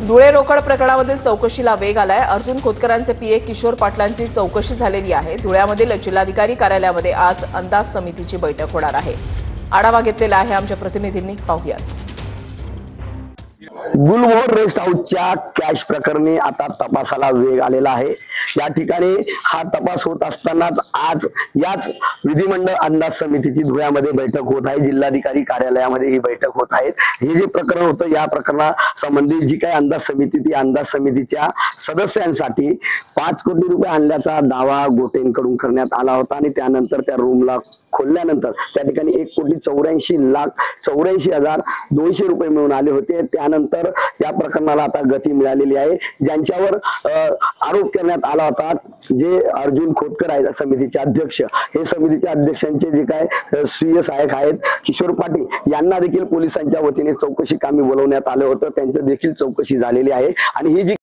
धुळे रोकड प्रकरणामधील चौकशीला वेग आलाय। अर्जुन खोतकरांचे पीए किशोर पाटलांची चौकशी झालेली आहे। धुळ्यामधील जिल्हाधिकारी कार्यालयामध्ये आज अंदाज समितीची बैठक होणार आहे। आढावा घेतलेला आहे आमच्या प्रतिनिधींनी, पाहूयात। गुलमोहर रेस्ट हाऊसच्या कॅश प्रकरणी आता तपासाला वेग आलेला आहे। या ठिकाणी हा तपास होत असतानाच आज याच विधिमंडळ अंदाज समितीची धुळ्यामध्ये बैठक होत आहे। जिल्हाधिकारी कार्यालयामध्ये ही बैठक होत आहे। हे जे प्रकरण होतं, या प्रकरणा संबंधी जी काही अंदाज समिती, ती अंदाज समितीच्या सदस्यांसाठी 5 कोटी रुपये आणल्याचा दावा गोटेंकडून करण्यात आला होता आणि त्यानंतर त्या रूमला खोलल्यानंतर त्या ठिकाणी 1,84,84,200 रुपये मिळून आले होते। त्यानंतर या प्रकरणाला आता गती मिळालेली आहे। ज्यांच्यावर आरोप करण्यात आला होता, जे अर्जुन खोतकर आहेत समितीचे अध्यक्ष, हे समितीच्या अध्यक्षांचे जे काय स्वीय सहाय्यक आहेत किशोर पाटील, यांना देखील पोलिसांच्या वतीने चौकशी कामी बोलवण्यात आलं होतं। त्यांचं देखील चौकशी झालेली आहे आणि ही जी